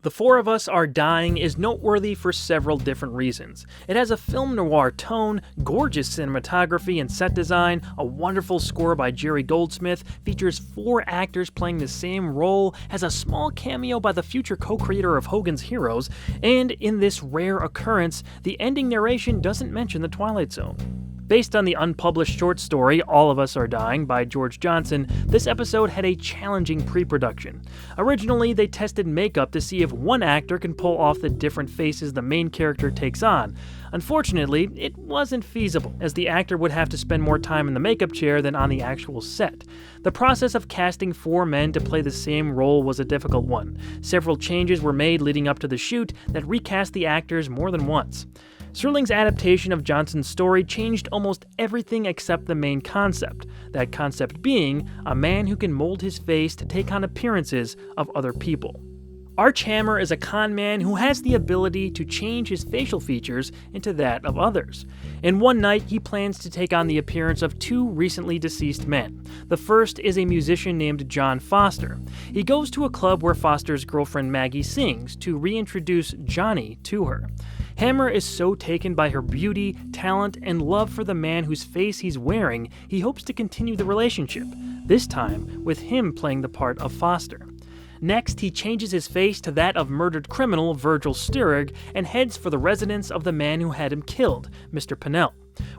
The Four of Us Are Dying is noteworthy for several different reasons. It has a film noir tone, gorgeous cinematography and set design, a wonderful score by Jerry Goldsmith, features 4 actors playing the same role, has a small cameo by the future co-creator of Hogan's Heroes, and in this rare occurrence, the ending narration doesn't mention the Twilight Zone. Based on the unpublished short story All of Us Are Dying by George Johnson, this episode had a challenging pre-production. Originally, they tested makeup to see if one actor can pull off the different faces the main character takes on. Unfortunately, it wasn't feasible, as the actor would have to spend more time in the makeup chair than on the actual set. The process of casting 4 men to play the same role was a difficult one. Several changes were made leading up to the shoot that recast the actors more than once. Serling's adaptation of Johnson's story changed almost everything except the main concept, that concept being a man who can mold his face to take on appearances of other people. Arch Hammer is a con man who has the ability to change his facial features into that of others. In one night, he plans to take on the appearance of 2 recently deceased men. The first is a musician named John Foster. He goes to a club where Foster's girlfriend Maggie sings to reintroduce Johnny to her. Hammer is so taken by her beauty, talent, and love for the man whose face he's wearing, he hopes to continue the relationship, this time with him playing the part of Foster. Next, he changes his face to that of murdered criminal Virgil Sturrig and heads for the residence of the man who had him killed, Mr. Pennell.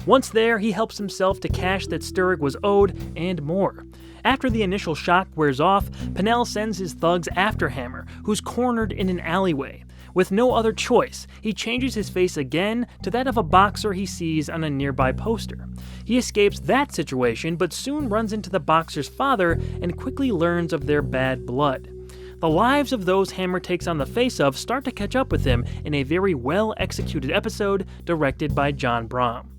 Once there, he helps himself to cash that Sturrig was owed and more. After the initial shock wears off, Pennell sends his thugs after Hammer, who's cornered in an alleyway. With no other choice, he changes his face again to that of a boxer he sees on a nearby poster. He escapes that situation, but soon runs into the boxer's father and quickly learns of their bad blood. The lives of those Hammer takes on the face of start to catch up with him in a very well-executed episode directed by John Brom.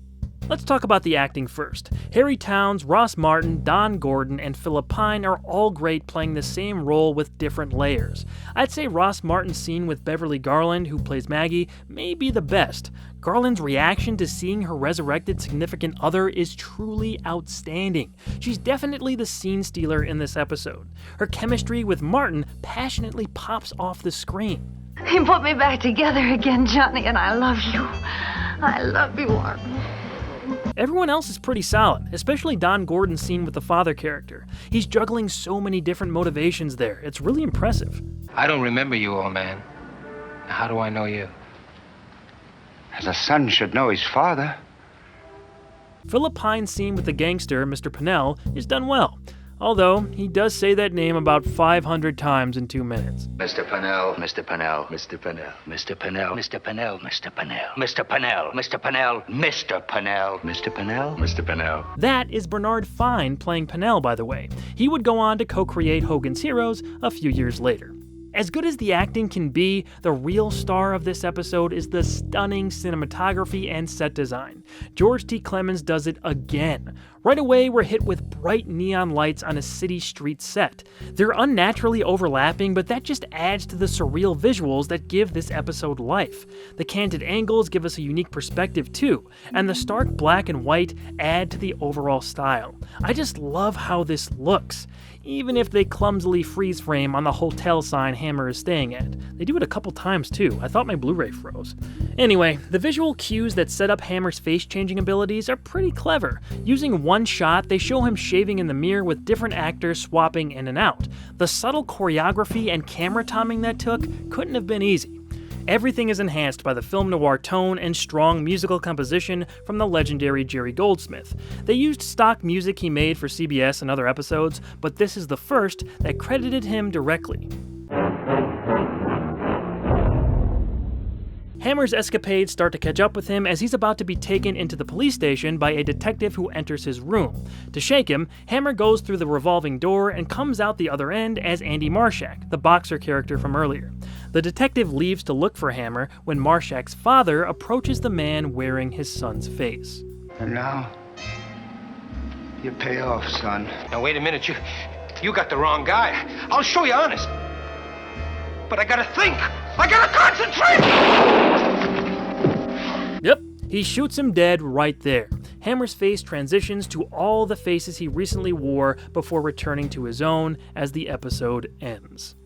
Let's talk about the acting first. Harry Towns, Ross Martin, Don Gordon, and Philip Pine are all great playing the same role with different layers. I'd say Ross Martin's scene with Beverly Garland, who plays Maggie, may be the best. Garland's reaction to seeing her resurrected significant other is truly outstanding. She's definitely the scene stealer in this episode. Her chemistry with Martin passionately pops off the screen. He put me back together again, Johnny, and I love you. I love you, Martin. Everyone else is pretty solid, especially Don Gordon's scene with the father character. He's juggling so many different motivations there. It's really impressive. I don't remember you, old man. How do I know you? As a son should know his father. Philip Pine's scene with the gangster, Mr. Pennell, is done well. Although, he does say that name about 500 times in 2 minutes. Mr. Pennell, Mr. Pennell, Mr. Pennell, Mr. Pennell, Mr. Pennell, Mr. Pennell, Mr. Pennell, Mr. Pennell, Mr. Pennell, Mr. Pennell, Mr. Pennell. That is Bernard Fine playing Pennell, by the way. He would go on to co-create Hogan's Heroes a few years later. As good as the acting can be, the real star of this episode is the stunning cinematography and set design. George T. Clemens does it again. Right away, we're hit with bright neon lights on a city street set. They're unnaturally overlapping, but that just adds to the surreal visuals that give this episode life. The candid angles give us a unique perspective too, and the stark black and white add to the overall style. I just love how this looks, even if they clumsily freeze frame on the hotel sign Hammer is staying at. They do it a couple times too. I thought my Blu-ray froze. Anyway, the visual cues that set up Hammer's face-changing abilities are pretty clever. Using one shot, they show him shaving in the mirror with different actors swapping in and out. The subtle choreography and camera timing that took couldn't have been easy. Everything is enhanced by the film noir tone and strong musical composition from the legendary Jerry Goldsmith. They used stock music he made for CBS and other episodes, but this is the first that credited him directly. Hammer's escapades start to catch up with him as he's about to be taken into the police station by a detective who enters his room. To shake him, Hammer goes through the revolving door and comes out the other end as Andy Marshak, the boxer character from earlier. The detective leaves to look for Hammer when Marshak's father approaches the man wearing his son's face. And now, you pay off, son. Now, wait a minute. You got the wrong guy. I'll show you honest. But I gotta think. I gotta concentrate! Yep, he shoots him dead right there. Hammer's face transitions to all the faces he recently wore before returning to his own as the episode ends.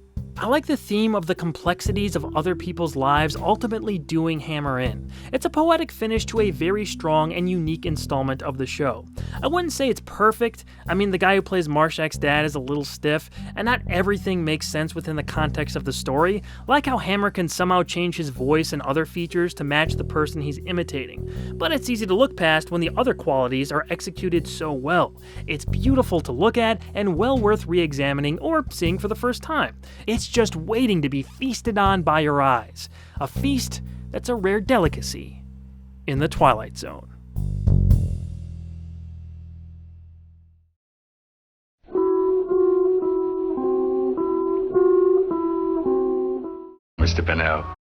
I like the theme of the complexities of other people's lives ultimately doing Hammer in. It's a poetic finish to a very strong and unique installment of the show. I wouldn't say it's perfect. I mean, the guy who plays Marshak's dad is a little stiff, and not everything makes sense within the context of the story, like how Hammer can somehow change his voice and other features to match the person he's imitating. But it's easy to look past when the other qualities are executed so well. It's beautiful to look at and well worth re-examining or seeing for the first time. It's just waiting to be feasted on by your eyes. A feast that's a rare delicacy in the Twilight Zone. Mr. Pennell.